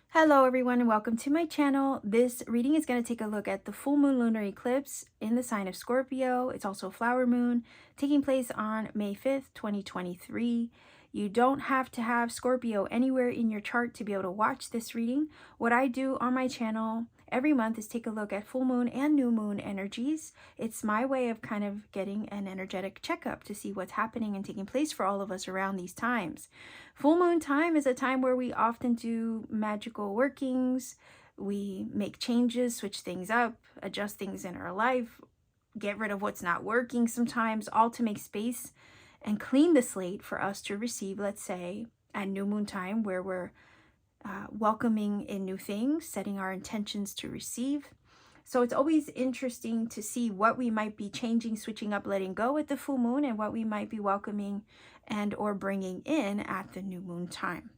Hello everyone and welcome to my channel. This reading is going to take a look at the full moon lunar eclipse in the sign of Scorpio. It's also a flower moon taking place on May 5th, 2023. You don't have to have Scorpio anywhere in your chart to be able to watch this reading. What I do on my channel every month is take a look at full moon and new moon energies. It's my way of kind of getting an energetic checkup to see what's happening and taking place for all of us around these times. Full moon time is a time where we often do magical workings. We make changes, switch things up, adjust things in our life, get rid of what's not working sometimes, all to make space and clean the slate for us to receive, let's say, at new moon time, where we're welcoming in new things, setting our intentions to receive. So it's always interesting to see what we might be changing, switching up, letting go at the full moon, and what we might be welcoming and or bringing in at the new moon time.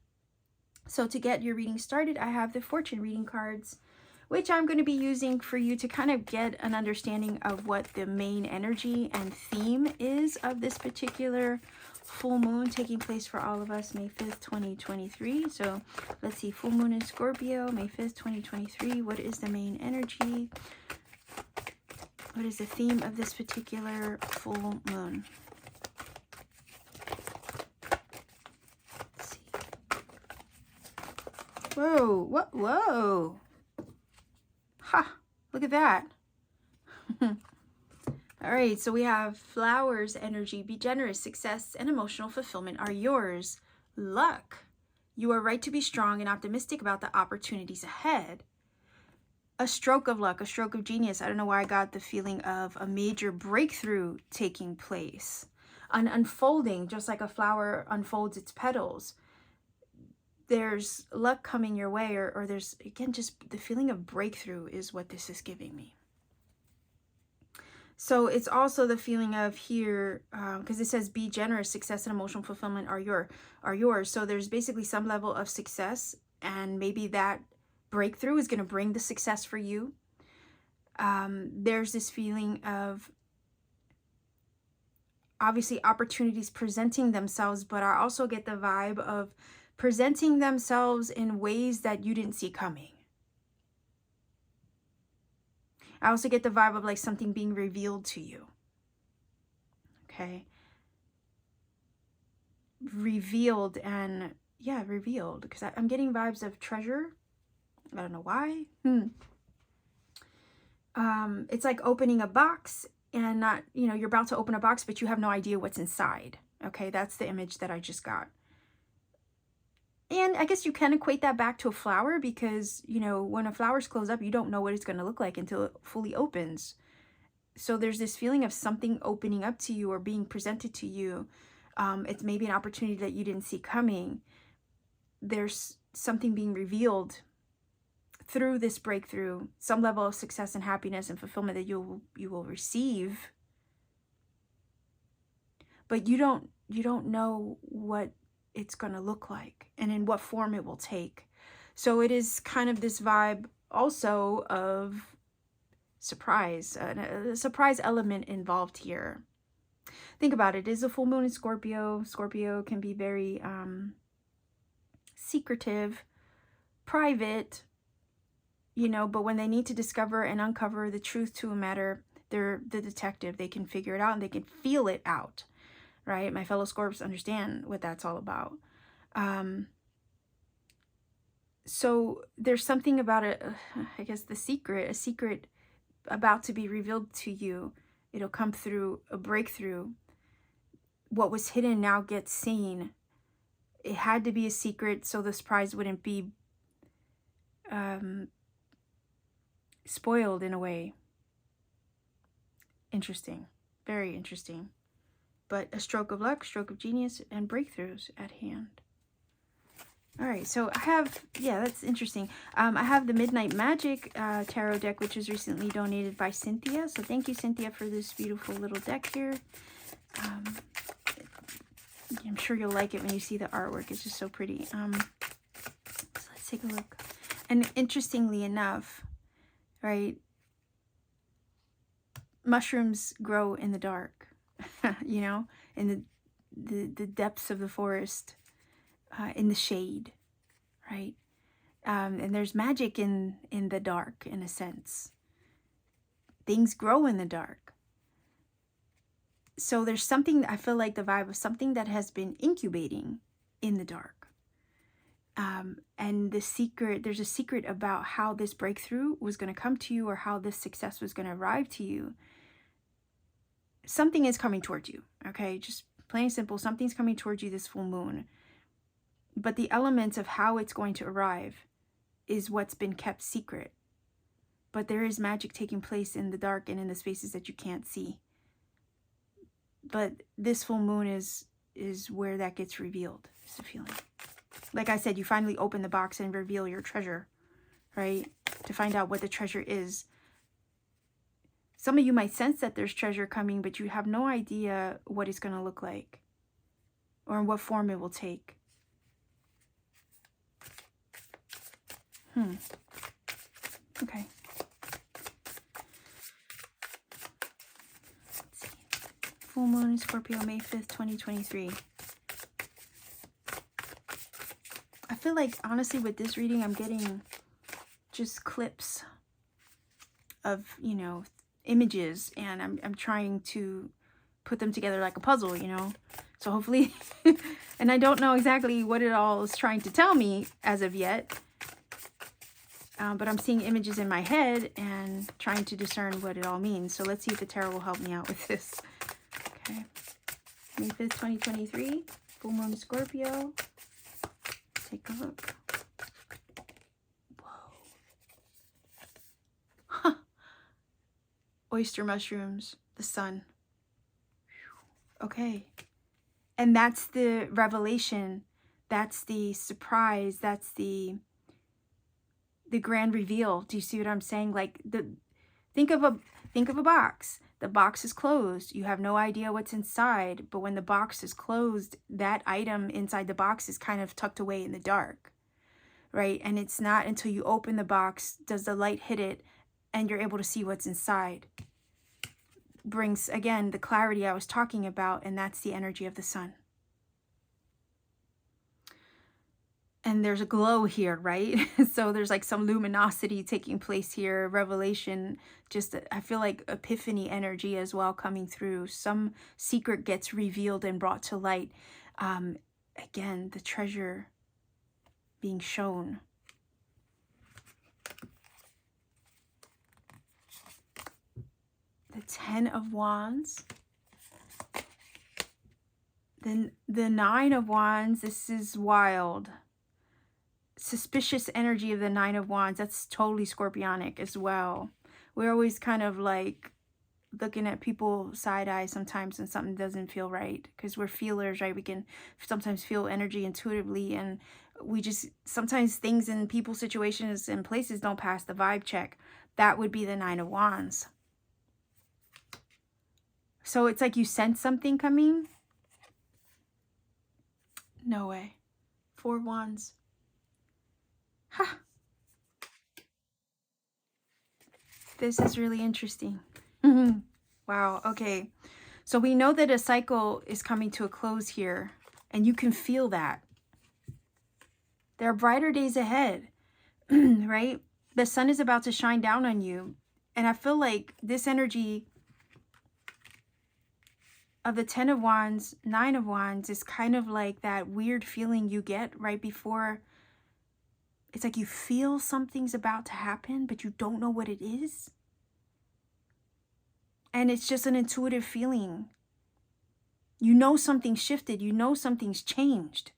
So to get your reading started, I have the fortune reading cards, which I'm going to be using for you to kind of get an understanding of what the main energy and theme is of this particular full moon taking place for all of us, May 5th, 2023. So let's see, full moon in Scorpio, May 5th, 2023. What is the main energy? What is the theme of this particular full moon? Let's see. Whoa, what? Whoa. Ha, look at that. All right, so we have flowers energy. Be generous. Success and emotional fulfillment are yours. Luck. You are right to be strong and optimistic about the opportunities ahead. A stroke of luck, a stroke of genius. I don't know why I got the feeling of a major breakthrough taking place. An unfolding, just like a flower unfolds its petals. There's luck coming your way, or there's, again, just the feeling of breakthrough is what this is giving me. So it's also the feeling of here, because it says be generous, success and emotional fulfillment are yours. So there's basically some level of success, and maybe that breakthrough is going to bring the success for you. There's this feeling of obviously opportunities presenting themselves, but I also get the vibe of presenting themselves in ways that you didn't see coming. I also get the vibe of like something being revealed to you. Okay. Revealed, and yeah, revealed, because I'm getting vibes of treasure. I don't know why. It's like opening a box and not, you're about to open a box, but you have no idea what's inside. Okay. That's the image that I just got. And I guess you can equate that back to a flower because, when a flower's closed up, you don't know what it's going to look like until it fully opens. So there's this feeling of something opening up to you or being presented to you. It's maybe an opportunity that you didn't see coming. There's something being revealed through this breakthrough, some level of success and happiness and fulfillment that you will receive. But you don't know what it's going to look like and in what form it will take. So it is kind of this vibe also of surprise, a surprise element involved here. Think about it. It is a full moon in Scorpio. Scorpio can be very secretive, private, but when they need to discover and uncover the truth to a matter, they're the detective. They can figure it out and they can feel it out. Right? My fellow Scorps understand what that's all about. So there's something about it, I guess a secret about to be revealed to you. It'll come through a breakthrough. What was hidden now gets seen. It had to be a secret so the surprise wouldn't be spoiled in a way. Interesting. Very interesting. But a stroke of luck, stroke of genius, and breakthroughs at hand. All right, so I have, that's interesting. I have the Midnight Magic tarot deck, which was recently donated by Cynthia. So thank you, Cynthia, for this beautiful little deck here. I'm sure you'll like it when you see the artwork. It's just so pretty. So let's take a look. And interestingly enough, right, mushrooms grow in the dark. In the depths of the forest, in the shade, right? And there's magic in the dark, in a sense. Things grow in the dark. So there's something, I feel like the vibe of something that has been incubating in the dark. And the secret, there's a secret about how this breakthrough was going to come to you, or how this success was going to arrive to you. Something is coming towards you, okay? Just plain and simple, something's coming towards you this full moon. But the elements of how it's going to arrive is what's been kept secret. But there is magic taking place in the dark and in the spaces that you can't see. But this full moon is where that gets revealed. It's a feeling. Like I said, you finally open the box and reveal your treasure, right? To find out what the treasure is. Some of you might sense that there's treasure coming, but you have no idea what it's going to look like or in what form it will take. Okay. Let's see. Full moon in Scorpio, May 5th, 2023. I feel like, honestly, with this reading, I'm getting just clips of, you know, images, and I'm trying to put them together like a puzzle, you know. So hopefully, and I don't know exactly what it all is trying to tell me as of yet. But I'm seeing images in my head and trying to discern what it all means. So let's see if the tarot will help me out with this. Okay. May 5th, 2023. Full moon in Scorpio. Take a look. Whoa. Huh. Oyster mushrooms. The sun. Okay. And that's the revelation. That's the surprise. That's the grand reveal. Do you see what I'm saying? Like, think of a box. The box is closed. You have no idea what's inside, but when the box is closed, that item inside the box is kind of tucked away in the dark, right? And it's not until you open the box does the light hit it and you're able to see what's inside. Brings, again, the clarity I was talking about, and that's the energy of the sun. And there's a glow here, right? So there's like some luminosity taking place here, revelation, just I feel like epiphany energy as well coming through. Some secret gets revealed and brought to light. Again, the treasure being shown. The 10 of Wands. Then the 9 of Wands, this is wild. Suspicious energy of the 9 of Wands. That's totally Scorpionic as well. We're always kind of like looking at people side-eye sometimes when something doesn't feel right, because we're feelers, right? We can sometimes feel energy intuitively, and we just sometimes things in people, situations, and places don't pass the vibe check. That would be the 9 of Wands. So it's like you sense something coming. No way. 4 of Wands. Huh. This is really interesting. Wow. Okay. So we know that a cycle is coming to a close here, and you can feel that. There are brighter days ahead, right? The sun is about to shine down on you. And I feel like this energy of the 10 of Wands, 9 of Wands is kind of like that weird feeling you get right before. It's like you feel something's about to happen, but you don't know what it is. And it's just an intuitive feeling. You know something shifted. You know something's changed.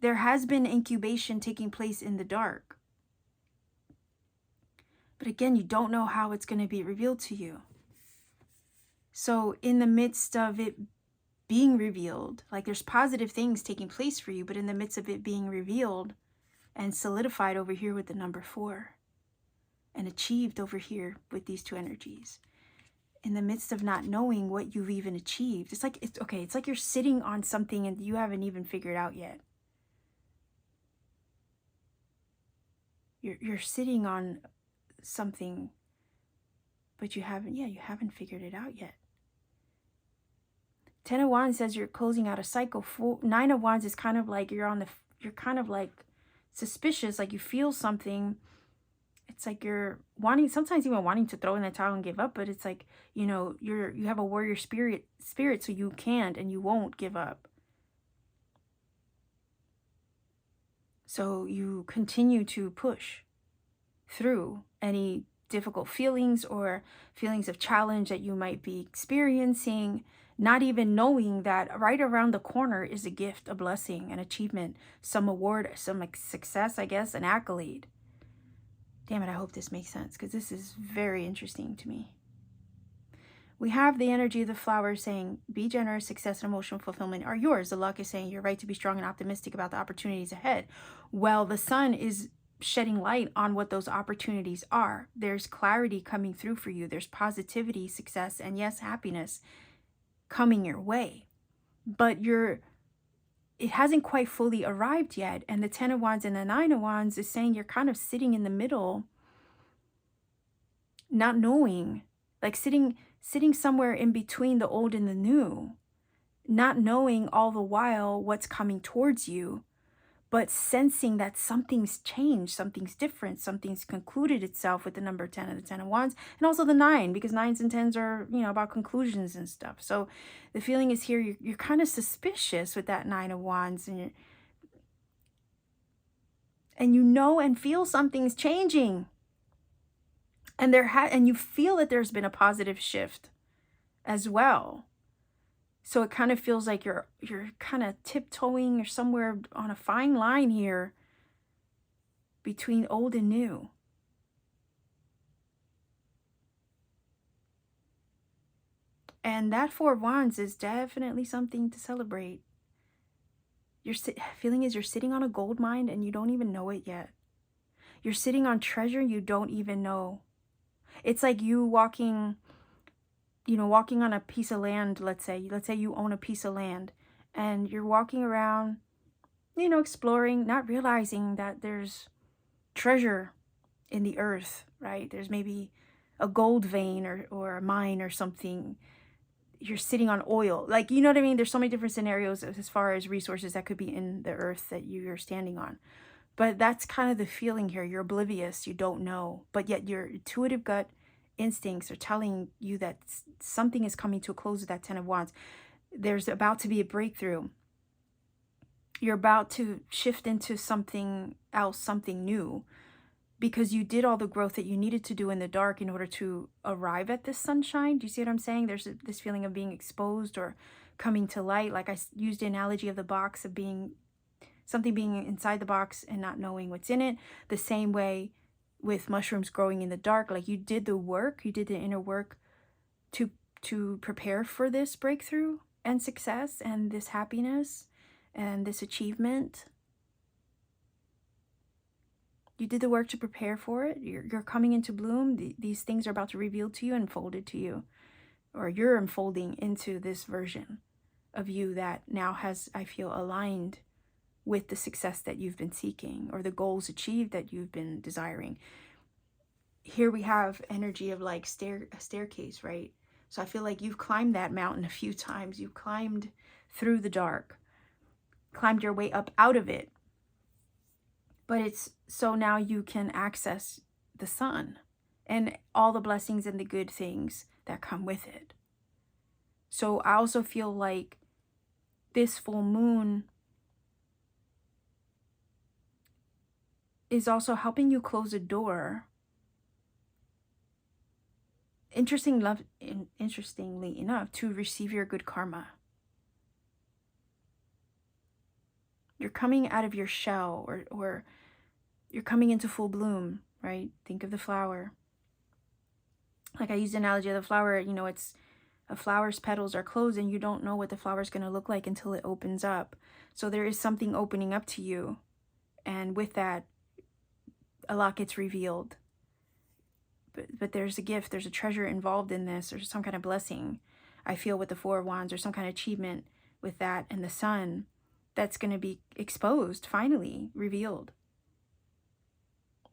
There has been incubation taking place in the dark. But again, you don't know how it's going to be revealed to you. So in the midst of it being revealed, like there's positive things taking place for you, but in the midst of it being revealed and solidified over here with the number 4 and achieved over here with these 2 energies, in the midst of not knowing what you've even achieved, it's like you're sitting on something and you haven't even figured out yet. You're sitting on something, but you haven't figured it out yet. Ten of Wands says you're closing out a cycle. Nine of Wands is kind of like you're kind of like suspicious, like you feel something. It's like you're wanting, sometimes even wanting to throw in the towel and give up, but it's like, you know, you have a warrior spirit, so you can't and you won't give up. So you continue to push through any difficult feelings or feelings of challenge that you might be experiencing, not even knowing that right around the corner is a gift, a blessing, an achievement, some award, some success, I guess, an accolade. Damn it, I hope this makes sense because this is very interesting to me. We have the energy of the flower saying, be generous, success, and emotional fulfillment are yours. The luck is saying you're right to be strong and optimistic about the opportunities ahead. Well, the sun is shedding light on what those opportunities are. There's clarity coming through for you. There's positivity, success, and yes, happiness coming your way. But it hasn't quite fully arrived yet. And the Ten of Wands and the Nine of Wands is saying you're kind of sitting in the middle, not knowing, like sitting somewhere in between the old and the new, not knowing all the while what's coming towards you, but sensing that something's changed, something's different, something's concluded itself with the number 10 of the Ten of Wands, and also the 9, because 9s and 10s are, you know, about conclusions and stuff. So the feeling is here, you're kind of suspicious with that 9 of Wands, and you know and feel something's changing. And you feel that there's been a positive shift as well. So it kind of feels like you're kind of tiptoeing or somewhere on a fine line here between old and new. And that Four of Wands is definitely something to celebrate. Your feeling is you're sitting on a gold mine and you don't even know it yet. You're sitting on treasure you don't even know. It's like you walking on a piece of land, let's say you own a piece of land and you're walking around, exploring, not realizing that there's treasure in the earth, right? There's maybe a gold vein or a mine or something. You're sitting on oil, like, you know what I mean? There's so many different scenarios as far as resources that could be in the earth that you're standing on. But that's kind of the feeling here. You're oblivious, you don't know, but yet your intuitive gut instincts are telling you that something is coming to a close with that Ten of Wands. There's about to be a breakthrough. You're about to shift into something else, something new, because you did all the growth that you needed to do in the dark in order to arrive at this sunshine. Do you see what I'm saying? There's this feeling of being exposed or coming to light. Like I used the analogy of the box, of something being inside the box and not knowing what's in it. The same way with mushrooms growing in the dark, like you did the work, you did the inner work to prepare for this breakthrough and success and this happiness and this achievement. You did the work to prepare for it. You're coming into bloom. These things are about to reveal to you, unfolded to you, or you're unfolding into this version of you that now has, I feel, aligned with the success that you've been seeking or the goals achieved that you've been desiring. Here we have energy of like a staircase, right? So I feel like you've climbed that mountain a few times. You've climbed through the dark, climbed your way up out of it. But it's so now you can access the sun and all the blessings and the good things that come with it. So I also feel like this full moon is also helping you close a door. Interestingly enough, to receive your good karma. You're coming out of your shell, or you're coming into full bloom, right? Think of the flower. Like I used the analogy of the flower, it's a flower's petals are closed and you don't know what the flower's going to look like until it opens up. So there is something opening up to you. And with that, a lot gets revealed. But there's a gift, there's a treasure involved in this, or some kind of blessing, I feel, with the Four of Wands, or some kind of achievement with that and the sun that's going to be exposed, finally revealed.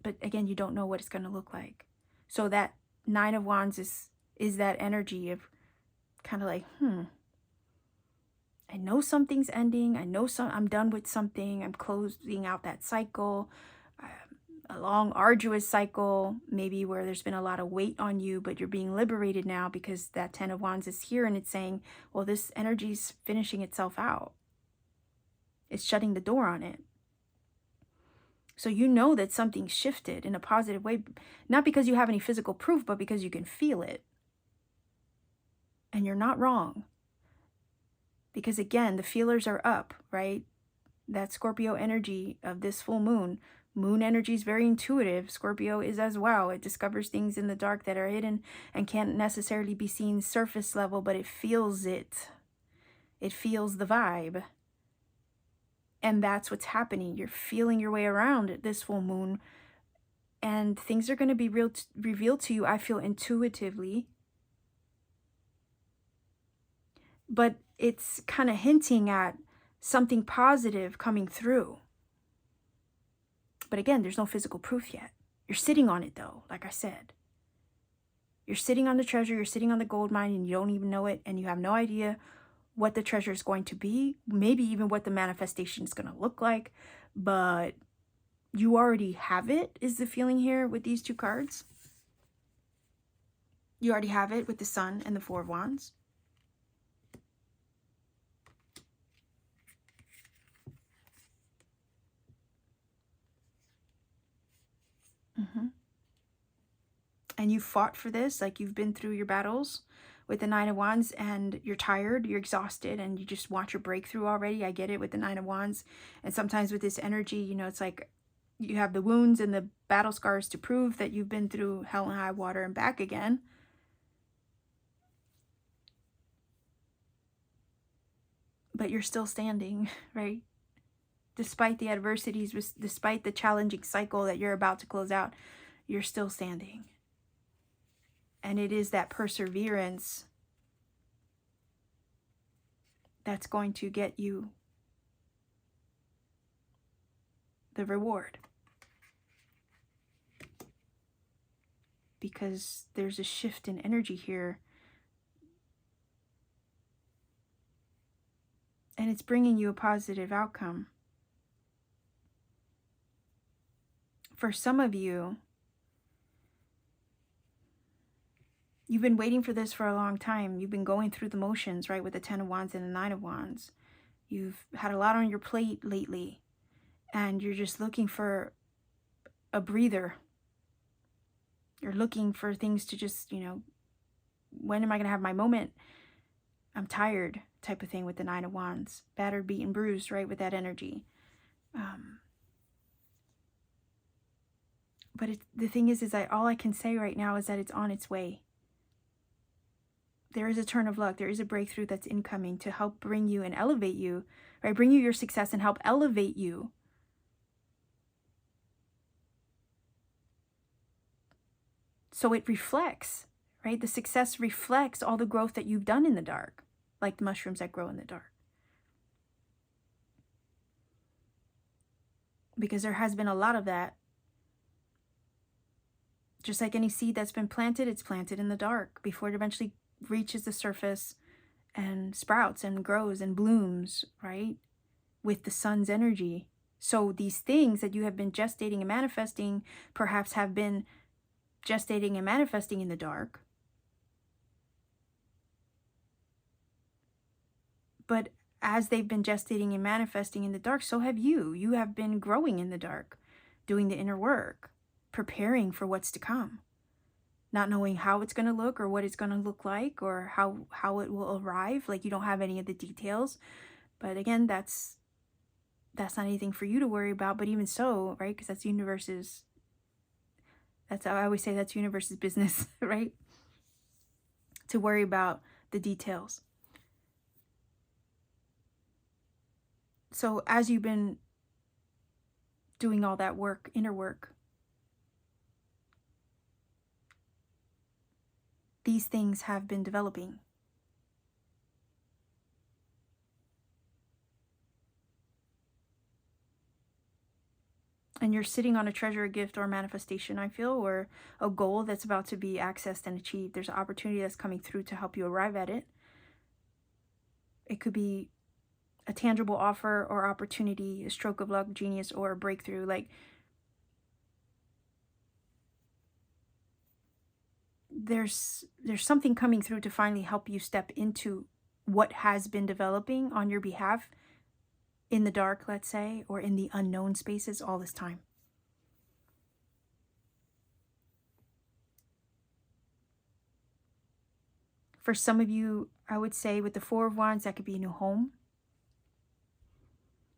But again, you don't know what it's going to look like. So that Nine of Wands is that energy of kind of like, I know something's ending. I know I'm done with something. I'm closing out that cycle, a long, arduous cycle, maybe where there's been a lot of weight on you, but you're being liberated now because that 10 of Wands is here and it's saying, well, this energy's finishing itself out. It's shutting the door on it. So you know that something's shifted in a positive way, not because you have any physical proof, but because you can feel it. And you're not wrong. Because again, the feelers are up, right? That Scorpio energy of this full moon. Moon energy is very intuitive. Scorpio is as well. It discovers things in the dark that are hidden and can't necessarily be seen surface level, but it feels it. It feels the vibe. And that's what's happening. You're feeling your way around this full moon. And things are going to be revealed to you, I feel, intuitively. But it's kind of hinting at something positive coming through. But again, there's no physical proof yet. You're sitting on it though, like I said. You're sitting on the treasure, you're sitting on the gold mine, and you don't even know it, and you have no idea what the treasure is going to be, maybe even what the manifestation is going to look like, but you already have it, is the feeling here with these two cards. You already have it with the Sun and the Four of Wands. And you fought for this, like you've been through your battles with the Nine of Wands, and you're tired, you're exhausted, and you just want your breakthrough already. I get it with the Nine of Wands. And sometimes with this energy, you know, it's like you have the wounds and the battle scars to prove that you've been through hell and high water and back again. But you're still standing, right? Despite the adversities, despite the challenging cycle that you're about to close out, you're still standing. And it is that perseverance that's going to get you the reward. Because there's a shift in energy here. And it's bringing you a positive outcome. For some of you, you've been waiting for this for a long time. You've been going through the motions, right, with the 10 of Wands and the 9 of Wands. You've had a lot on your plate lately, and you're just looking for a breather. You're looking for things to just, you know, when am I going to have my moment? I'm tired type of thing with the 9 of Wands. Battered, beaten, bruised, right, with that energy. But the thing is that all I can say right now is that it's on its way. There is a turn of luck. There is a breakthrough that's incoming to help bring you and elevate you, right? Bring you your success and help elevate you. So it reflects, right? The success reflects all the growth that you've done in the dark, like the mushrooms that grow in the dark. Because there has been a lot of that. Just like any seed that's been planted, it's planted in the dark before it eventually reaches the surface and sprouts and grows and blooms, right? With the sun's energy. So these things that you have been gestating and manifesting perhaps have been gestating and manifesting in the dark. But as they've been gestating and manifesting in the dark, so have you. You have been growing in the dark, doing the inner work, preparing for what's to come. Not knowing how it's going to look or what it's going to look like or how it will arrive. Like you don't have any of the details. But again, that's not anything for you to worry about. But even so, right? Because that's universe's, that's how I always say that's universe's business, right? To worry about the details. So as you've been doing all that work, inner work, these things have been developing. And you're sitting on a treasure, a gift, or a manifestation, I feel, or a goal that's about to be accessed and achieved. There's an opportunity that's coming through to help you arrive at it. It could be a tangible offer or opportunity, a stroke of luck, genius, or a breakthrough. Like, there's something coming through to finally help you step into what has been developing on your behalf in the dark, let's say, or in the unknown spaces all this time. For some of you, I would say with the Four of Wands, that could be a new home.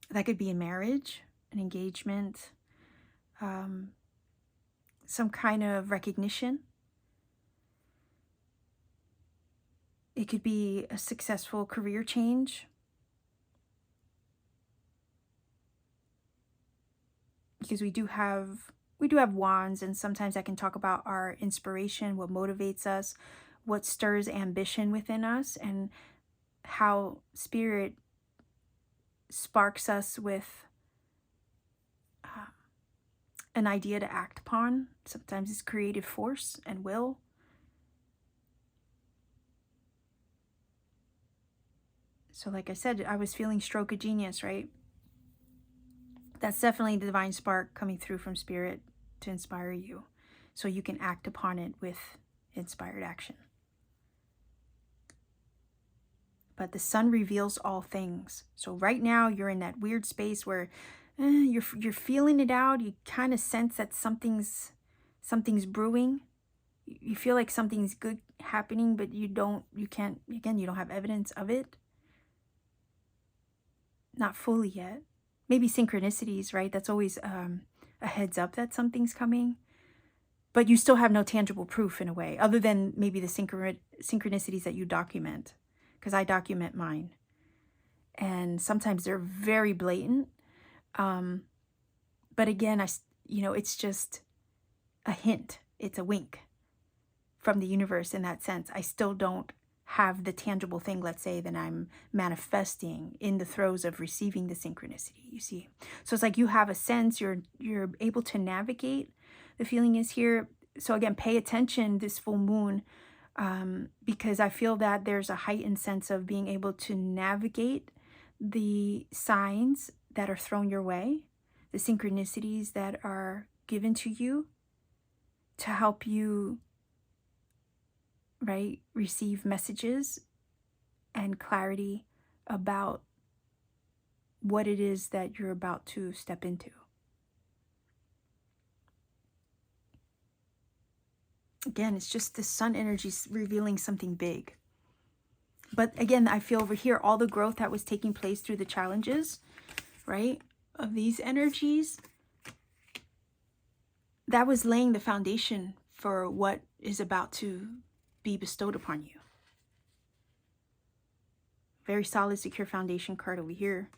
That could be a marriage, an engagement, some kind of recognition. It could be a successful career change. Because we do have wands, and sometimes I can talk about our inspiration, what motivates us, what stirs ambition within us, and how spirit sparks us with an idea to act upon. Sometimes it's creative force and will. So like I said, I was feeling stroke of genius, right? That's definitely the divine spark coming through from spirit to inspire you, so you can act upon it with inspired action. But the sun reveals all things. So right now you're in that weird space where you're feeling it out. You kind of sense that something's brewing. You feel like something's good happening, but you don't have evidence of it. Not fully yet. Maybe synchronicities, right? That's always a heads up that something's coming. But you still have no tangible proof in a way, other than maybe the synchronicities that you document. Because I document mine. And sometimes they're very blatant. But again, it's just a hint. It's a wink from the universe in that sense. I still don't have the tangible thing, let's say, that I'm manifesting in the throes of receiving the synchronicity, you see. So it's like you have a sense, you're able to navigate. The feeling is here. So again, pay attention this full moon, because I feel that there's a heightened sense of being able to navigate the signs that are thrown your way, the synchronicities that are given to you to help you, right, receive messages and clarity about what it is that you're about to step into. Again, it's just the sun energy revealing something big. But again, I feel over here, all the growth that was taking place through the challenges, right, of these energies, that was laying the foundation for what is about to be bestowed upon you. Very solid, secure foundation card over here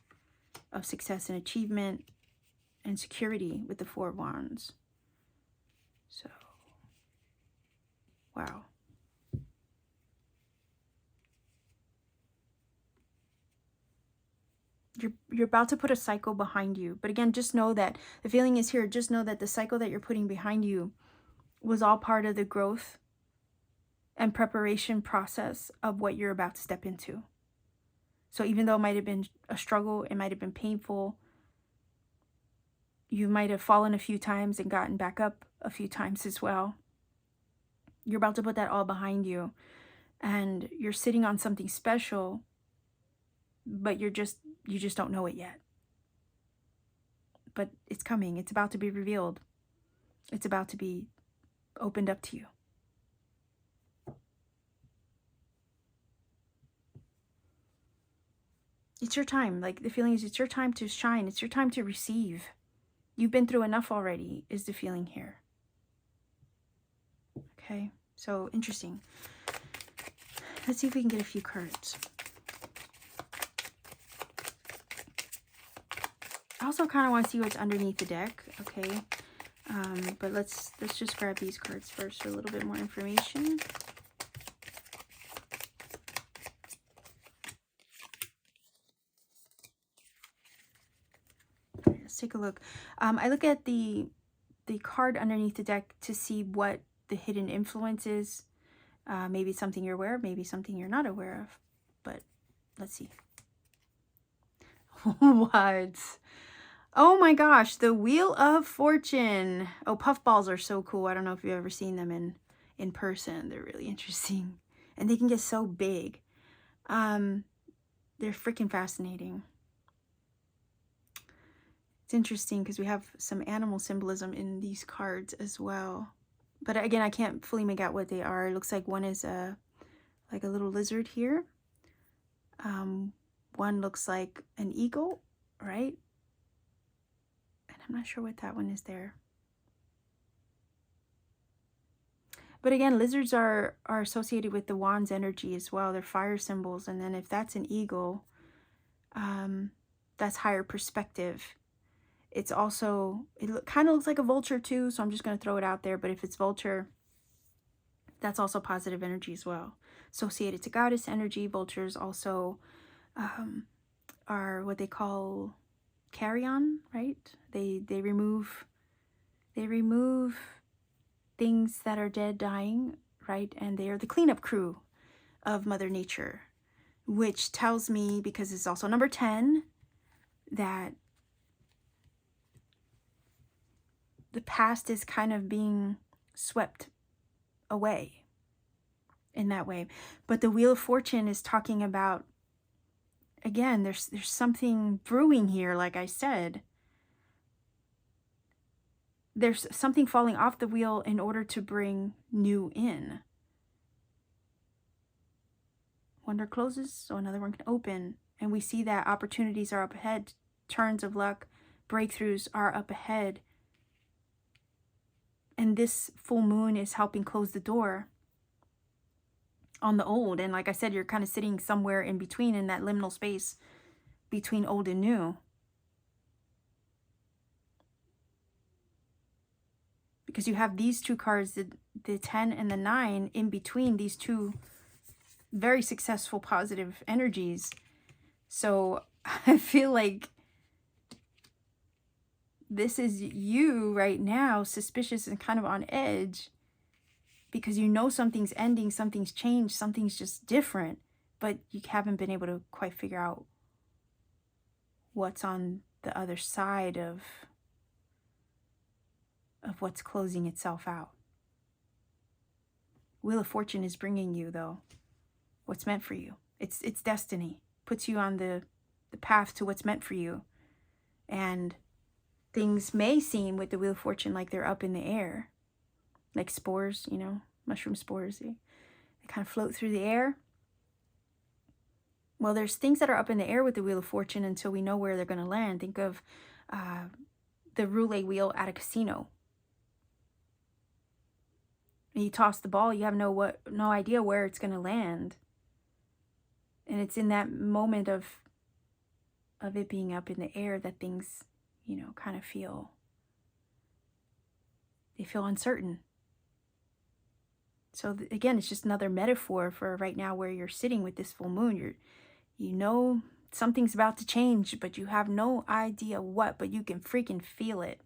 of success and achievement and security with the Four of Wands. So, wow. You're about to put a cycle behind you. But again, just know that the feeling is here. Just know that the cycle that you're putting behind you was all part of the growth and preparation process of what you're about to step into. So even though it might have been a struggle, it might have been painful, you might have fallen a few times and gotten back up a few times as well. You're about to put that all behind you, and you're sitting on something special, but you just don't know it yet. But it's coming. It's about to be revealed. It's about to be opened up to you. It's your time. Like, the feeling is it's your time to shine. It's your time to receive. You've been through enough already, is the feeling here. Okay, so interesting. Let's see if we can get a few cards. I also kind of want to see what's underneath the deck, okay? But let's just grab these cards first for a little bit more information. Let's take a look. I look at the card underneath the deck to see what the hidden influence is. Maybe something you're aware of, maybe something you're not aware of. But let's see. What? Oh my gosh, the Wheel of Fortune. Oh, puffballs are so cool. I don't know if you've ever seen them in person. They're really interesting. And they can get so big. They're freaking fascinating. It's interesting because we have some animal symbolism in these cards as well. But again, I can't fully make out what they are. It looks like one is like a little lizard here. One looks like an eagle, right? And I'm not sure what that one is there. But again, lizards are associated with the wand's energy as well. They're fire symbols. And then if that's an eagle, that's higher perspective. It's also, it kind of looks like a vulture too, so I'm just going to throw it out there. But if it's vulture, that's also positive energy as well. Associated to goddess energy, vultures also are what they call carrion, right? They remove things that are dead, dying, right? And they are the cleanup crew of Mother Nature, which tells me, because it's also number 10, that the past is kind of being swept away in that way. But the Wheel of Fortune is talking about, again, there's something brewing here, like I said. There's something falling off the wheel in order to bring new in. One door closes, so another one can open. And we see that opportunities are up ahead, turns of luck, breakthroughs are up ahead. And this full moon is helping close the door on the old. And like I said, you're kind of sitting somewhere in between, in that liminal space between old and new. Because you have these two cards, the 10 and the 9, in between these two very successful positive energies. So I feel like this is you right now, suspicious and kind of on edge, because you know something's ending, something's changed, something's just different, but you haven't been able to quite figure out what's on the other side of what's closing itself out. Wheel of Fortune is bringing you, though, what's meant for you. It's destiny. Puts you on the path to what's meant for you. And things may seem with the Wheel of Fortune like they're up in the air. Like spores, you know, mushroom spores. They kind of float through the air. Well, there's things that are up in the air with the Wheel of Fortune until we know where they're going to land. Think of the roulette wheel at a casino. And you toss the ball, you have no idea where it's going to land. And it's in that moment of it being up in the air that things, you know, kind of feel uncertain. So again, it's just another metaphor for right now where you're sitting with this full moon. You know something's about to change, but you have no idea what, but you can freaking feel it.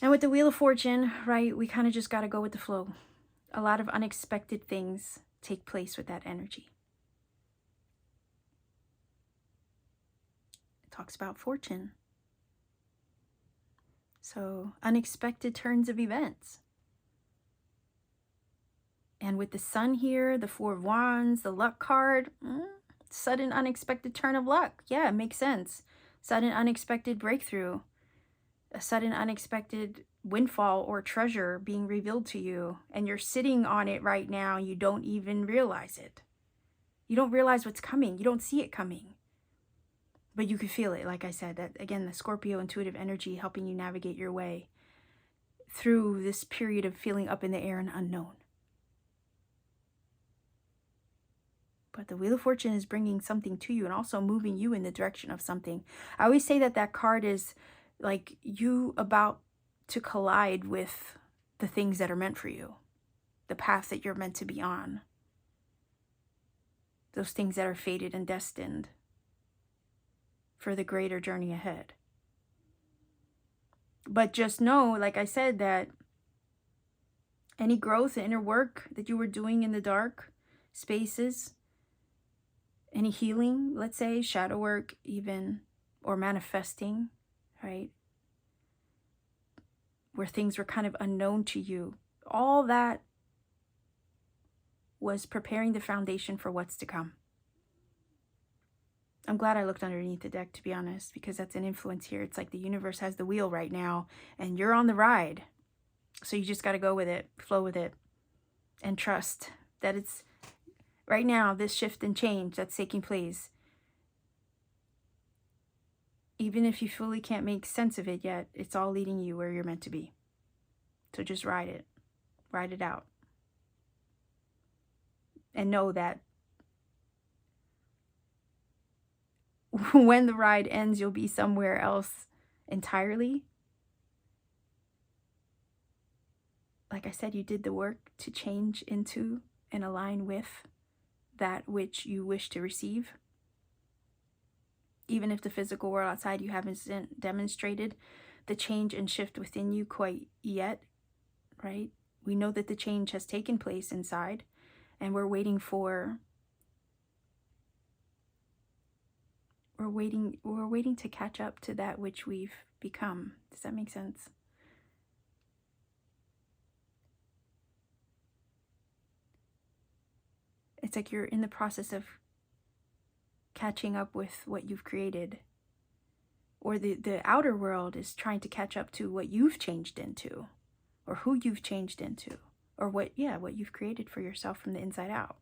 And with the Wheel of Fortune, right, we kind of just got to go with the flow. A lot of unexpected things take place with that energy. It talks about fortune. So unexpected turns of events. And with the Sun here, the Four of Wands, the luck card, sudden unexpected turn of luck. Yeah, it makes sense. Sudden unexpected breakthrough. A sudden unexpected windfall or treasure being revealed to you, and you're sitting on it right now. You don't even realize it. You don't realize what's coming. You don't see it coming, but you can feel it. Like I said, that again, the Scorpio intuitive energy helping you navigate your way through this period of feeling up in the air and unknown. But the Wheel of Fortune is bringing something to you and also moving you in the direction of something. I always say that card is like you about to collide with the things that are meant for you, the path that you're meant to be on, those things that are fated and destined for the greater journey ahead. But just know, like I said, that any growth, inner work that you were doing in the dark, spaces, any healing, let's say, shadow work even, or manifesting, right? Where things were kind of unknown to you. All that was preparing the foundation for what's to come. I'm glad I looked underneath the deck, to be honest, because that's an influence here. It's like the universe has the wheel right now, and you're on the ride. So you just got to go with it, flow with it, and trust that it's right now, this shift and change that's taking place. Even if you fully can't make sense of it yet, it's all leading you where you're meant to be. So just ride it out. And know that when the ride ends, you'll be somewhere else entirely. Like I said, you did the work to change into and align with that which you wish to receive. Even if the physical world outside you haven't demonstrated the change and shift within you quite yet, right? We know that the change has taken place inside, and we're waiting to catch up to that which we've become. Does that make sense? It's like you're in the process of catching up with what you've created, or the outer world is trying to catch up to what you've changed into, or who you've changed into, or what you've created for yourself from the inside out.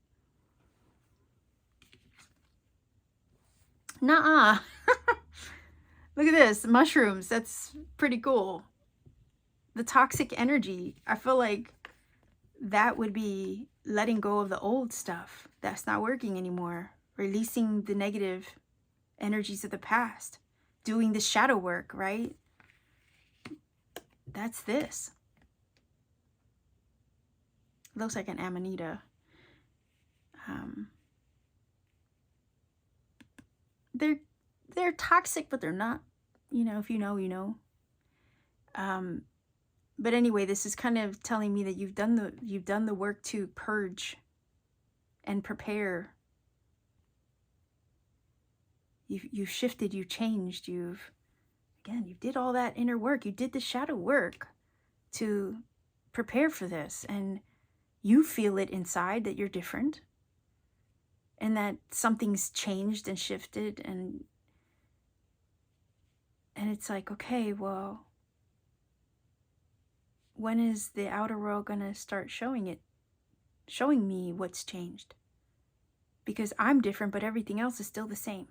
Nuh-uh. Look at this, mushrooms. That's pretty cool. The toxic energy, I feel like that would be letting go of the old stuff that's not working anymore, releasing the negative energies of the past, doing the shadow work, right? That's this. Looks like an amanita. They're toxic, but they're not. You know, if you know, you know. But anyway, this is kind of telling me that you've done the work to purge and prepare. You've shifted, you changed, you did all that inner work. You did the shadow work to prepare for this, and you feel it inside that you're different and that something's changed and shifted, and it's like, okay, well, when is the outer world gonna start showing me what's changed? Because I'm different, but everything else is still the same.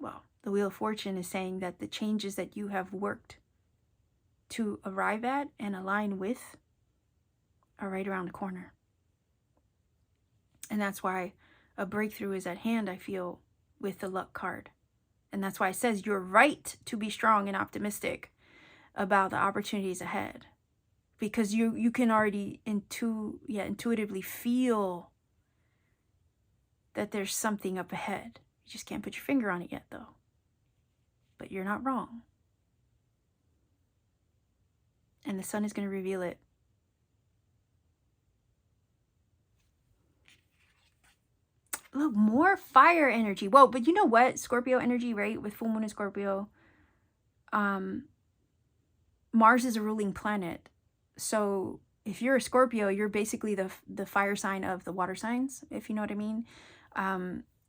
Well, the Wheel of Fortune is saying that the changes that you have worked to arrive at and align with are right around the corner. And that's why a breakthrough is at hand, I feel, with the luck card. And that's why it says you're right to be strong and optimistic about the opportunities ahead. Because you can already intuitively feel that there's something up ahead. You just can't put your finger on it yet, though. But you're not wrong. And the sun is going to reveal it. Look, more fire energy. Whoa, but you know what? Scorpio energy, right? With full moon in Scorpio. Mars is a ruling planet. So if you're a Scorpio, you're basically the fire sign of the water signs, if you know what I mean.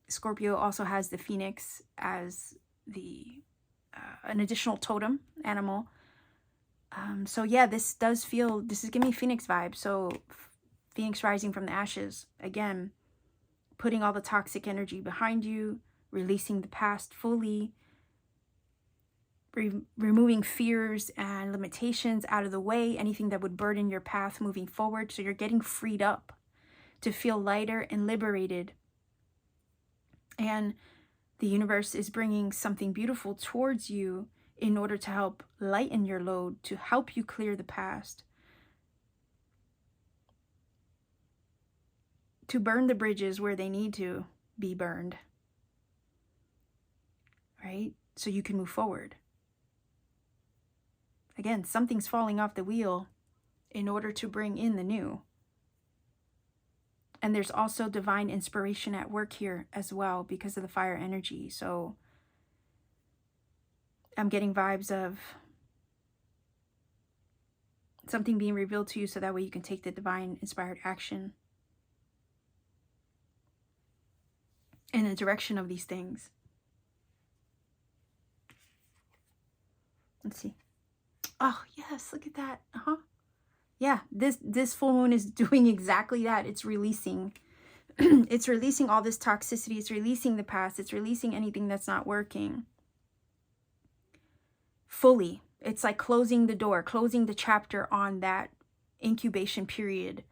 Scorpio also has the phoenix as an additional totem animal. So yeah, this is giving me phoenix vibes. So phoenix rising from the ashes. Again, putting all the toxic energy behind you, releasing the past fully, removing fears and limitations out of the way, anything that would burden your path moving forward. So you're getting freed up to feel lighter and liberated. And the universe is bringing something beautiful towards you in order to help lighten your load, to help you clear the past, to burn the bridges where they need to be burned, right? So you can move forward. Again, something's falling off the wheel in order to bring in the new. And there's also divine inspiration at work here as well because of the fire energy. So I'm getting vibes of something being revealed to you so that way you can take the divine inspired action in the direction of these things. Let's see. Oh, yes, look at that. Yeah, this full moon is doing exactly that. It's releasing. It's releasing all this toxicity. It's releasing the past. It's releasing anything that's not working. Fully. It's like closing the door, closing the chapter on that incubation period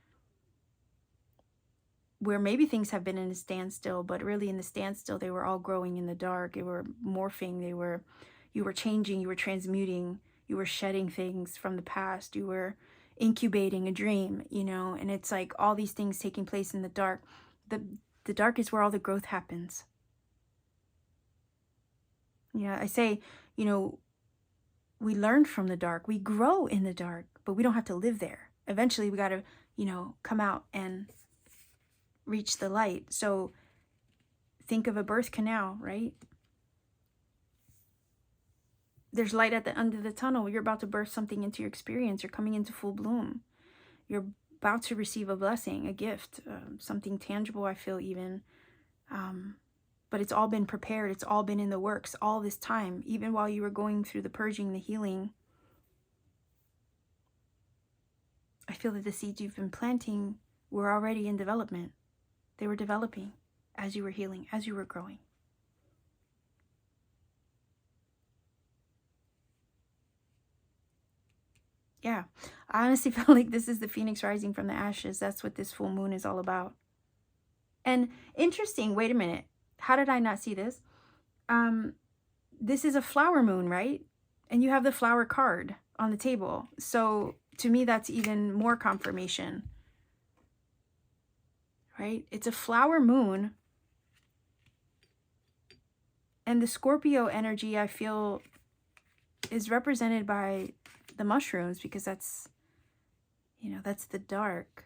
where maybe things have been in a standstill, but really in the standstill, they were all growing in the dark. They were morphing. You were changing. You were transmuting. You were shedding things from the past. You were incubating a dream, you know, and it's like all these things taking place in the dark. The dark is where all the growth happens. Yeah, I say, you know, we learn from the dark. We grow in the dark, but we don't have to live there. Eventually, we got to, you know, come out and reach the light. So think of a birth canal, right? There's light at the end of the tunnel. You're about to birth something into your experience. You're coming into full bloom. You're about to receive a blessing, a gift, something tangible, I feel even. But it's all been prepared. It's all been in the works all this time, even while you were going through the purging, the healing. I feel that the seeds you've been planting were already in development. They were developing as you were healing, as you were growing. Yeah, I honestly feel like this is the phoenix rising from the ashes. That's what this full moon is all about. And interesting, wait a minute. How did I not see this? This is a flower moon, right? And you have the flower card on the table. So to me, that's even more confirmation, right? It's a flower moon. And the Scorpio energy, I feel, is represented by the mushrooms, because that's, you know, that's the dark.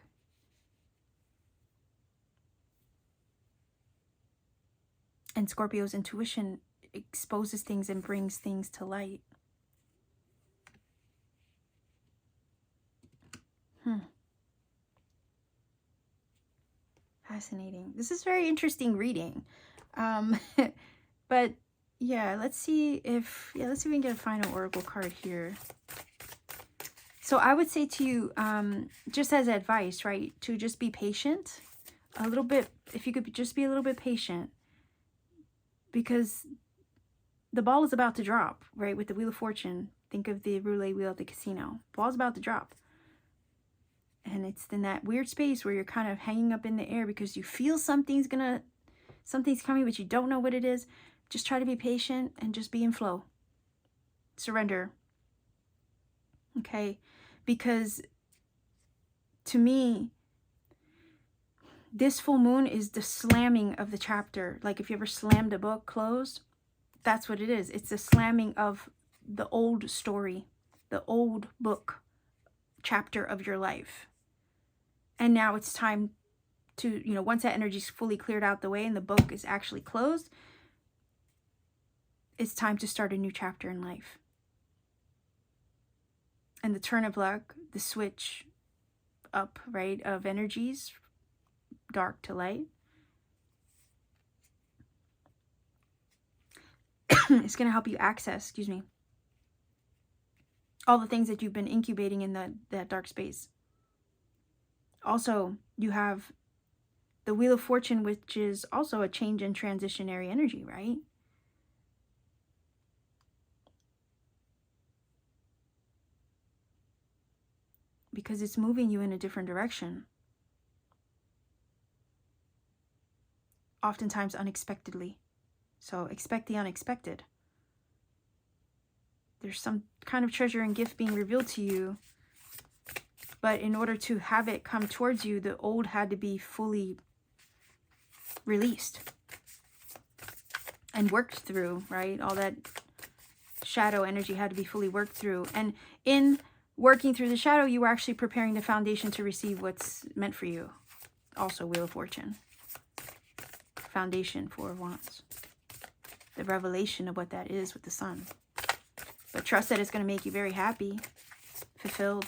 And Scorpio's intuition exposes things and brings things to light. Fascinating. This is very interesting reading. But yeah, let's see if we can get a final oracle card here. So I would say to you, just as advice, right, to just be patient a little bit. If you could just be a little bit patient, because the ball is about to drop, right? With the Wheel of Fortune, think of the roulette wheel at the casino. Ball's about to drop. And it's in that weird space where you're kind of hanging up in the air because you feel something's coming, but you don't know what it is. Just try to be patient and just be in flow. Surrender. Okay? Because to me, this full moon is the slamming of the chapter. Like if you ever slammed a book closed, that's what it is. It's the slamming of the old story, the old book chapter of your life. And now it's time to, you know, once that energy's fully cleared out the way and the book is actually closed, it's time to start a new chapter in life. And the turn of luck, the switch up, right, of energies, dark to light, it's going to help you access, all the things that you've been incubating in that dark space. Also, you have the Wheel of Fortune, which is also a change and transitionary energy, right? Because it's moving you in a different direction. Oftentimes unexpectedly. So expect the unexpected. There's some kind of treasure and gift being revealed to you. But in order to have it come towards you, the old had to be fully released and worked through, right? All that shadow energy had to be fully worked through. And in working through the shadow, you were actually preparing the foundation to receive what's meant for you. Also Wheel of Fortune. Foundation, Four of Wands. The revelation of what that is with the sun. But trust that it's going to make you very happy, fulfilled.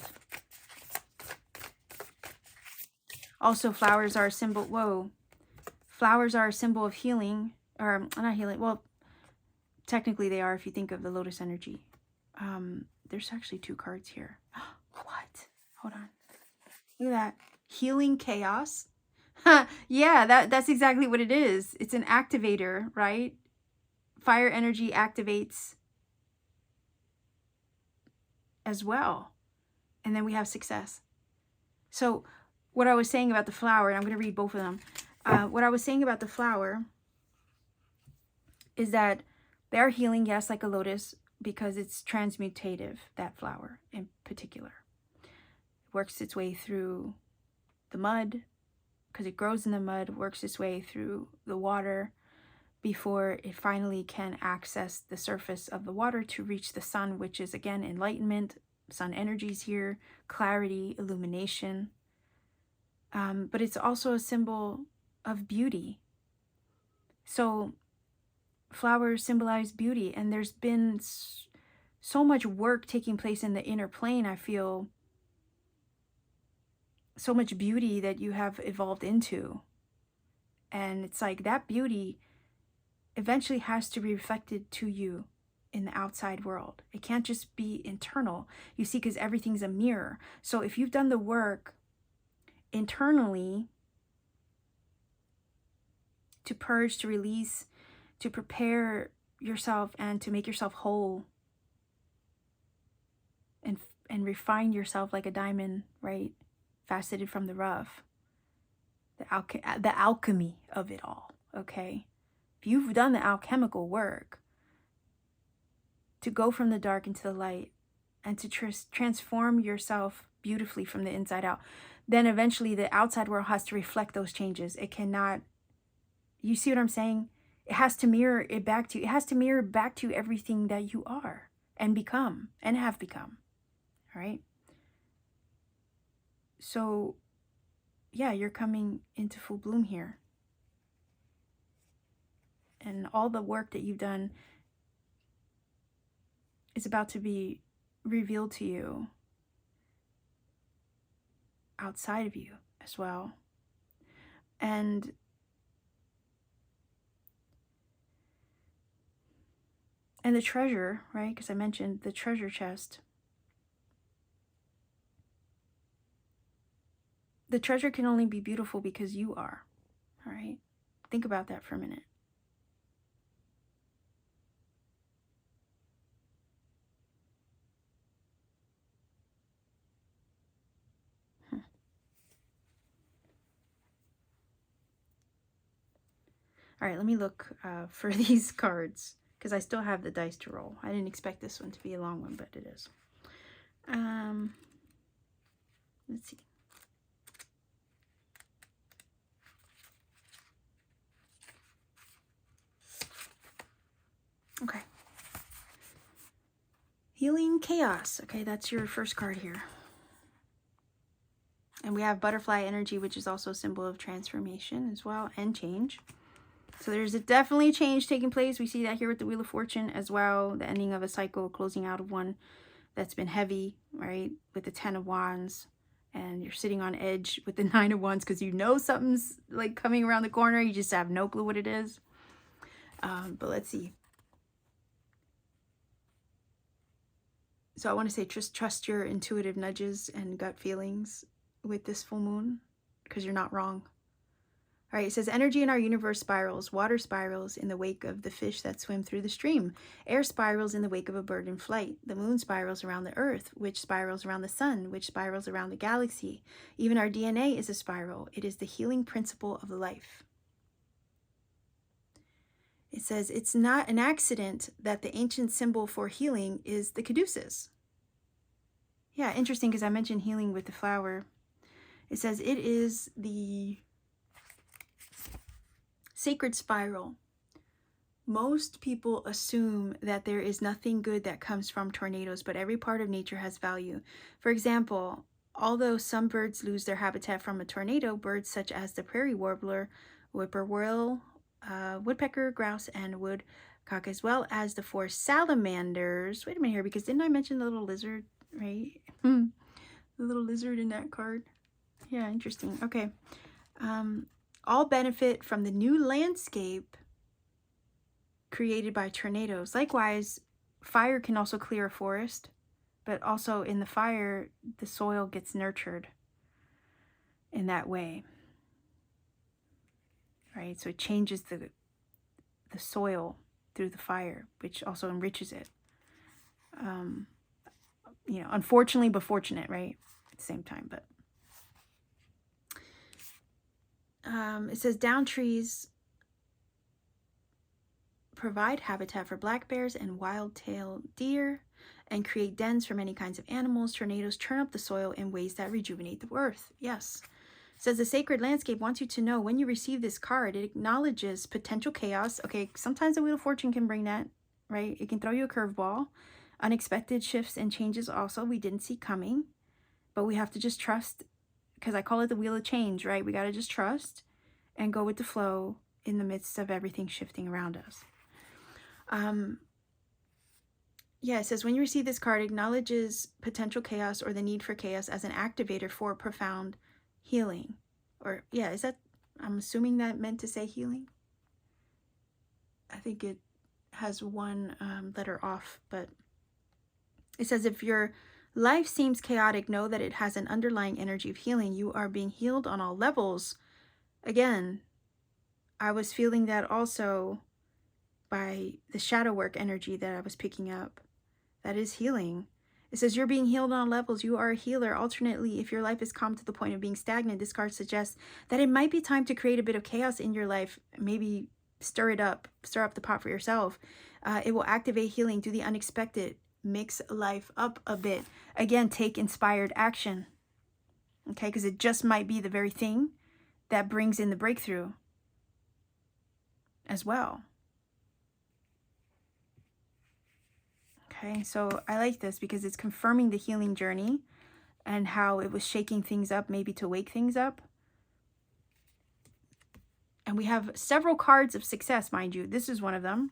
Also, flowers are a symbol. Whoa. Flowers are a symbol of healing. Or, not healing. Well, technically they are if you think of the lotus energy. There's actually 2 cards here. What? Hold on. Look at that. Healing chaos. Yeah, that's exactly what it is. It's an activator, right? Fire energy activates as well. And then we have success. So what I was saying about the flower, and I'm going to read both of them. What I was saying about the flower is that they are healing, yes, like a lotus, because it's transmutative, that flower in particular. It works its way through the mud, because it grows in the mud, works its way through the water before it finally can access the surface of the water to reach the sun, which is, again, enlightenment. Sun energies here, clarity, illumination. But it's also a symbol of beauty. So flowers symbolize beauty, and there's been so much work taking place in the inner plane. I feel so much beauty that you have evolved into. And it's like that beauty eventually has to be reflected to you in the outside world. It can't just be internal, you see, because everything's a mirror. So if you've done the work internally to purge, to release, to prepare yourself and to make yourself whole and refine yourself like a diamond, right? Faceted from the rough. The alchemy of it all, okay? If you've done the alchemical work to go from the dark into the light and to transform yourself beautifully from the inside out, then eventually the outside world has to reflect those changes. It cannot, you see what I'm saying? It has to mirror it back to you. It has to mirror back to you everything that you are and become and have become, all right? So, yeah, you're coming into full bloom here. And all the work that you've done is about to be revealed to you outside of you as well. And the treasure, right? Because I mentioned the treasure chest. The treasure can only be beautiful because you are, all right? Think about that for a minute. All right, let me look for these cards because I still have the dice to roll. I didn't expect this one to be a long one, but it is. Let's see. Okay. Healing Chaos. Okay, that's your first card here. And we have Butterfly Energy, which is also a symbol of transformation as well and change. So there's definitely a change taking place. We see that here with the Wheel of Fortune as well. The ending of a cycle, closing out of one that's been heavy, right? With the 10 of Wands. And you're sitting on edge with the 9 of Wands because you know something's like coming around the corner. You just have no clue what it is. But let's see. So I want to say trust your intuitive nudges and gut feelings with this full moon because you're not wrong. All right, it says, energy in our universe spirals. Water spirals in the wake of the fish that swim through the stream. Air spirals in the wake of a bird in flight. The moon spirals around the earth, which spirals around the sun, which spirals around the galaxy. Even our DNA is a spiral. It is the healing principle of life. It says, it's not an accident that the ancient symbol for healing is the caduceus. Yeah, interesting because I mentioned healing with the flower. It says it is the sacred spiral. Most people assume that there is nothing good that comes from tornadoes, but every part of nature has value. For example, Although some birds lose their habitat from a tornado, birds such as the prairie warbler, whippoorwill, woodpecker, grouse, and woodcock, as well as the forest salamanders. Wait a minute here, because didn't I mention the little lizard, right? The little lizard in that card. Yeah, interesting. Okay. All benefit from the new landscape created by tornadoes. Likewise, fire can also clear a forest, but also in the fire, the soil gets nurtured in that way. Right? So it changes the soil through the fire, which also enriches it. You know, unfortunately, but fortunate, right? At the same time, but it says down trees provide habitat for black bears and wild-tailed deer and create dens for many kinds of animals. Tornadoes turn up the soil in ways that rejuvenate the earth. Yes. It says the sacred landscape wants you to know when you receive this card, it acknowledges potential chaos. Okay, sometimes the Wheel of Fortune can bring that, right? It can throw you a curveball. Unexpected shifts and changes also we didn't see coming. But we have to just trust, because I call it the Wheel of Change, right? We got to just trust and go with the flow in the midst of everything shifting around us. Yeah, it says when you receive this card, acknowledges potential chaos or the need for chaos as an activator for profound healing. Or yeah, is that, I'm assuming that meant to say healing. I think it has one letter off, but it says if your life seems chaotic, know that it has an underlying energy of healing. You are being healed on all levels. Again, I was feeling that also by the shadow work energy that I was picking up. That is healing. It says you're being healed on levels. You are a healer. Alternately, if your life is calm to the point of being stagnant, this card suggests that it might be time to create a bit of chaos in your life. Maybe stir up the pot for yourself. It will activate healing through the unexpected. Mix life up a bit. Again, take inspired action. Okay, because it just might be the very thing that brings in the breakthrough as well. Okay, so I like this because it's confirming the healing journey and how it was shaking things up, maybe to wake things up. And we have several cards of success, mind you. This is one of them.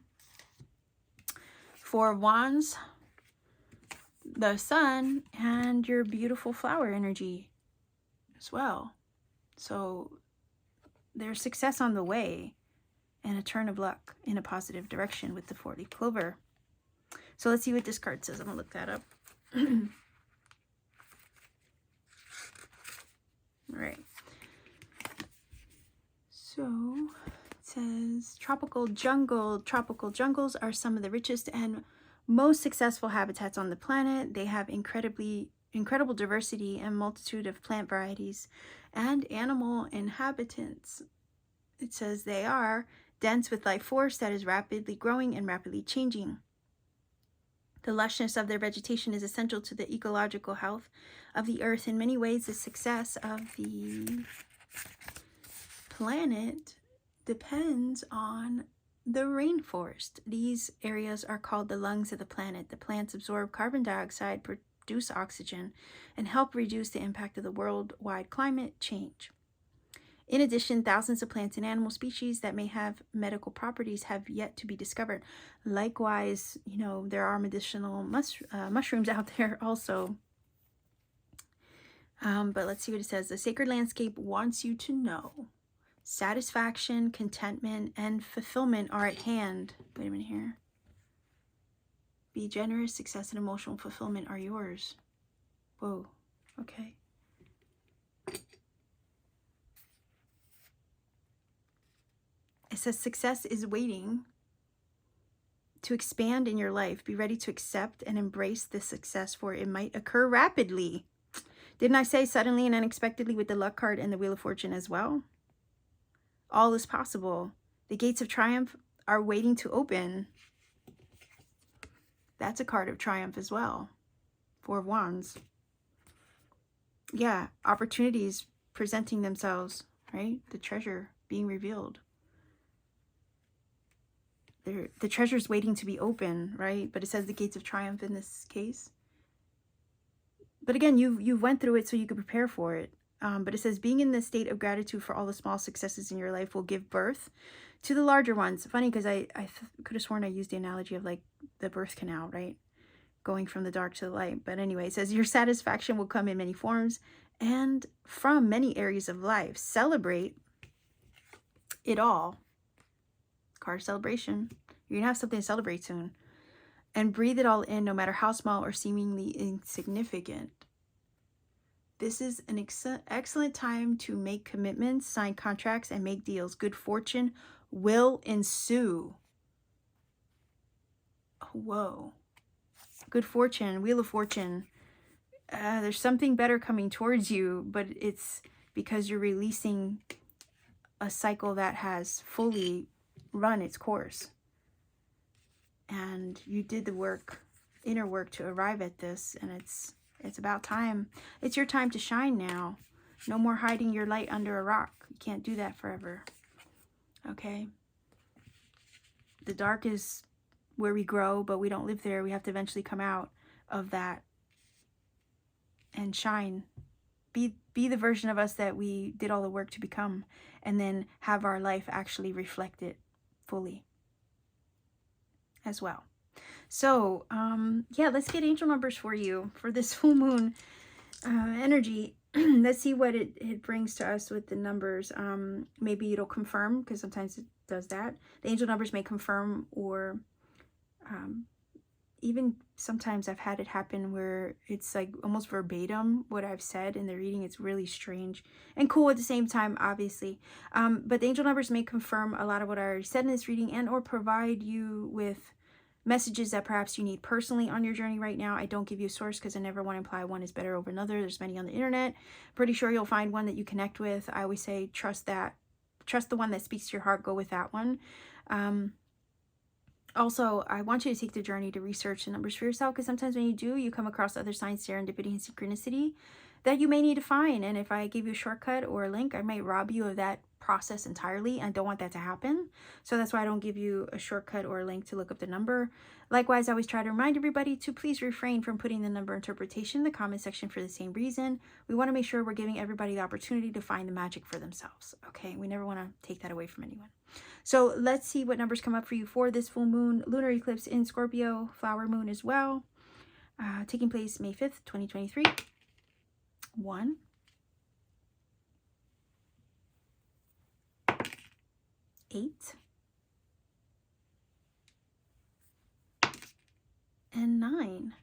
Four of Wands, the Sun, and your beautiful flower energy as well. So there's success on the way and a turn of luck in a positive direction with the 4-leaf clover. So let's see what this card says. I'm going to look that up. All right. So it says tropical jungle. Tropical jungles are some of the richest and most successful habitats on the planet. They have incredible diversity and multitude of plant varieties and animal inhabitants. It says they are dense with life force that is rapidly growing and rapidly changing. The lushness of their vegetation is essential to the ecological health of the earth. In many ways, the success of the planet depends on the rainforest. These areas are called the lungs of the planet. The plants absorb carbon dioxide, produce oxygen, and help reduce the impact of the worldwide climate change. In addition, thousands of plants and animal species that may have medical properties have yet to be discovered. Likewise, you know, there are medicinal mushrooms out there also. But let's see what it says. The sacred landscape wants you to know satisfaction, contentment, and fulfillment are at hand. Wait a minute here. Be generous, success, and emotional fulfillment are yours. Whoa, okay. It says success is waiting to expand in your life. Be ready to accept and embrace this success, for it might occur rapidly. Didn't I say suddenly and unexpectedly with the luck card and the Wheel of Fortune as well? All is possible. The gates of triumph are waiting to open. That's a card of triumph as well. 4 of Wands. Yeah, opportunities presenting themselves, right? The treasure being revealed. The treasure's waiting to be open, right? But it says the gates of triumph in this case. But again, you went through it so you could prepare for it. But it says, being in the state of gratitude for all the small successes in your life will give birth to the larger ones. Funny, because I could have sworn I used the analogy of like the birth canal, right? Going from the dark to the light. But anyway, it says your satisfaction will come in many forms and from many areas of life. Celebrate it all. Card celebration. You're going to have something to celebrate soon. And breathe it all in, no matter how small or seemingly insignificant. This is an excellent time to make commitments, sign contracts, and make deals. Good fortune will ensue. Oh, whoa. Good fortune, Wheel of Fortune. There's something better coming towards you, but it's because you're releasing a cycle that has fully run its course. And you did the work, inner work, to arrive at this, and it's about time. It's your time to shine now. No more hiding your light under a rock. You can't do that forever. Okay? The dark is where we grow, but we don't live there. We have to eventually come out of that and shine. Be the version of us that we did all the work to become, and then have our life actually reflect it fully as well. So, yeah, let's get angel numbers for you for this full moon energy. Let's see what it brings to us with the numbers. Maybe it'll confirm, because sometimes it does that. The angel numbers may confirm, or even sometimes I've had it happen where it's like almost verbatim what I've said in the reading. It's really strange and cool at the same time, obviously. But the angel numbers may confirm a lot of what I already said in this reading, and or provide you with messages that perhaps you need personally on your journey right now. I don't give you a source because I never want to imply one is better over another. There's many on the internet. Pretty sure you'll find one that you connect with. I always say trust that. Trust the one that speaks to your heart. Go with that one. Also, I want you to take the journey to research the numbers for yourself, because sometimes when you do, you come across other signs, serendipity, and synchronicity that you may need to find. And if I give you a shortcut or a link, I might rob you of that process entirely. I don't want that to happen. So that's why I don't give you a shortcut or a link to look up the number. Likewise, I always try to remind everybody to please refrain from putting the number interpretation in the comment section for the same reason. We want to make sure we're giving everybody the opportunity to find the magic for themselves. Okay, we never want to take that away from anyone. So let's see what numbers come up for you for this full moon lunar eclipse in Scorpio, flower moon as well, taking place May 5th, 2023. 1, 8, and 9.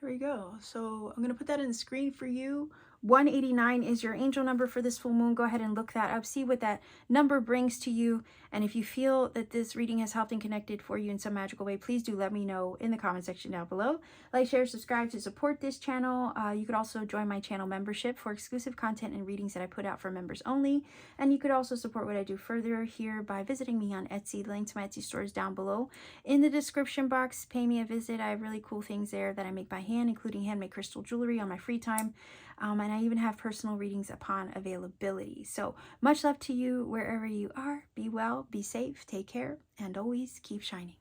Here we go. So I'm going to put that in the screen for you. 189 is your angel number for this full moon. Go ahead and look that up. See what that number brings to you. And if you feel that this reading has helped and connected for you in some magical way, please do let me know in the comment section down below. Like, share, subscribe to support this channel. You could also join my channel membership for exclusive content and readings that I put out for members only. And you could also support what I do further here by visiting me on Etsy. The link to my Etsy store is down below in the description box. Pay me a visit. I have really cool things there that I make by hand, including handmade crystal jewelry on my free time. And I even have personal readings upon availability. So much love to you wherever you are. Be well, be safe, take care, and always keep shining.